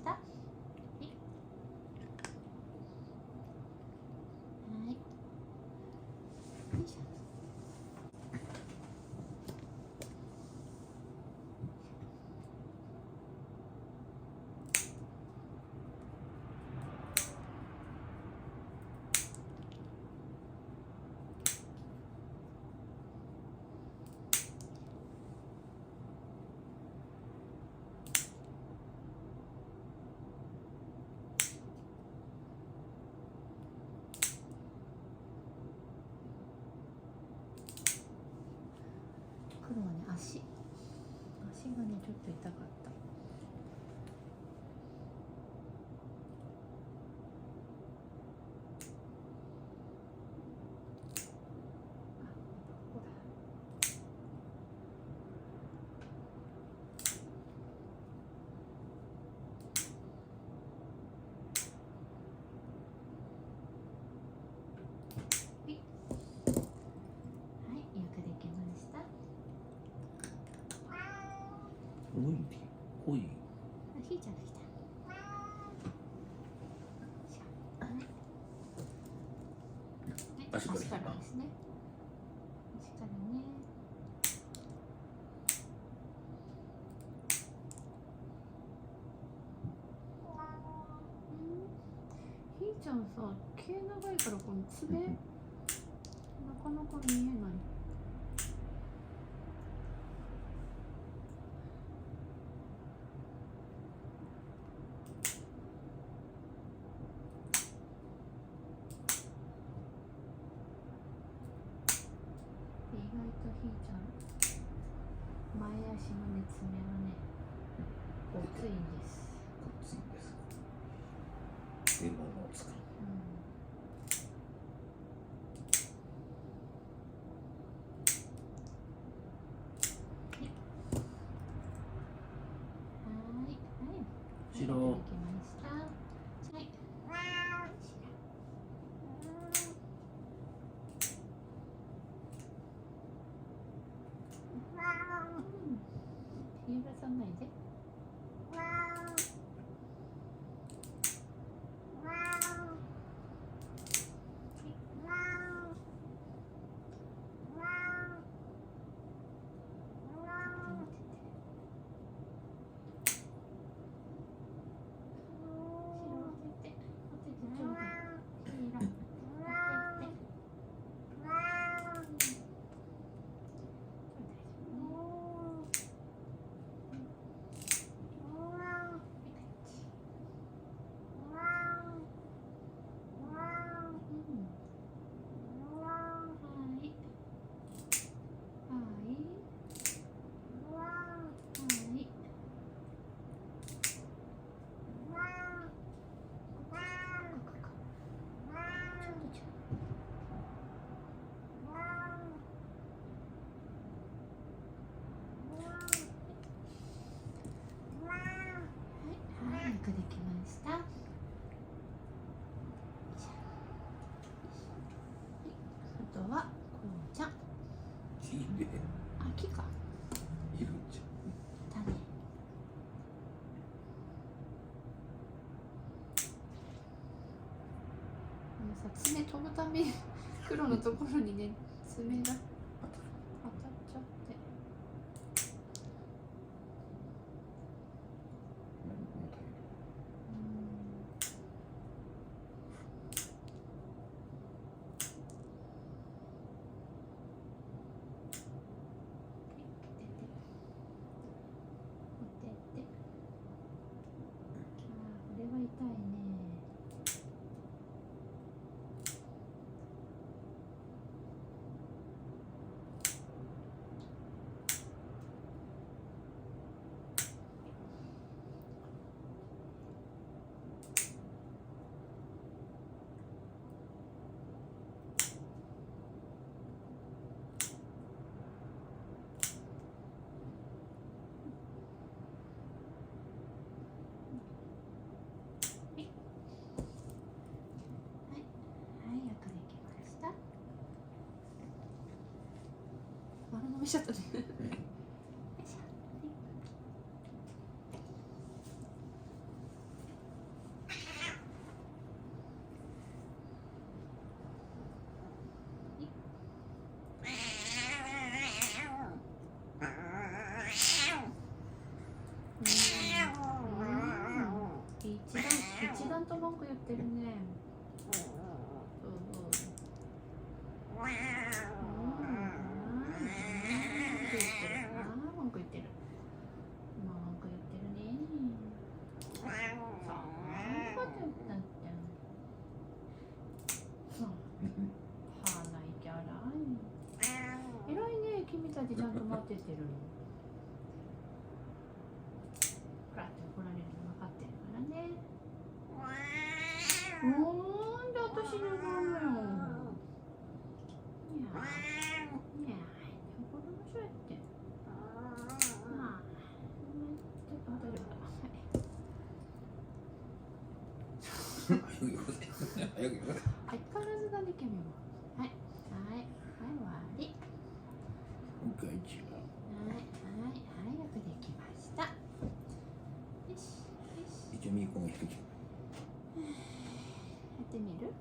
した。はい。はい。よいしょ。黒はね、足がねちょっと痛かった。おい。ひーちゃんが来た。足からですね。足からね。ひーちゃんさ、毛長いからこの爪なかなか見えない。意外とひーちゃん前足のね爪はねごついんです。ごついんです。獲物を使う。白。できました。はい。ひげがさんないで。できました。あとはこうちゃん。きれい。秋か。いるじゃん。だね。さ、爪飛ぶため黒のところにね爪が当たっちゃって。これは痛いね。丸飲みしちゃったね。ゃんと文句言ってるね。文句言ってる。文句言ってるね。そう。こと言ったって。そう。鼻息荒い。偉いね、君たちちゃんと待っててるの。ほらって怒られるの分かってるからね。なんで私に怒るのよ。いや、子供しろって。まあ、ちょっと大丈夫だ。早くよこせ。早くよこせ。相変わらずだね、君も。はい、はい、はい、終わり。こんにちは。はい、はい、早くできました。よし、よし。一応ミーコンを引く。やってみる？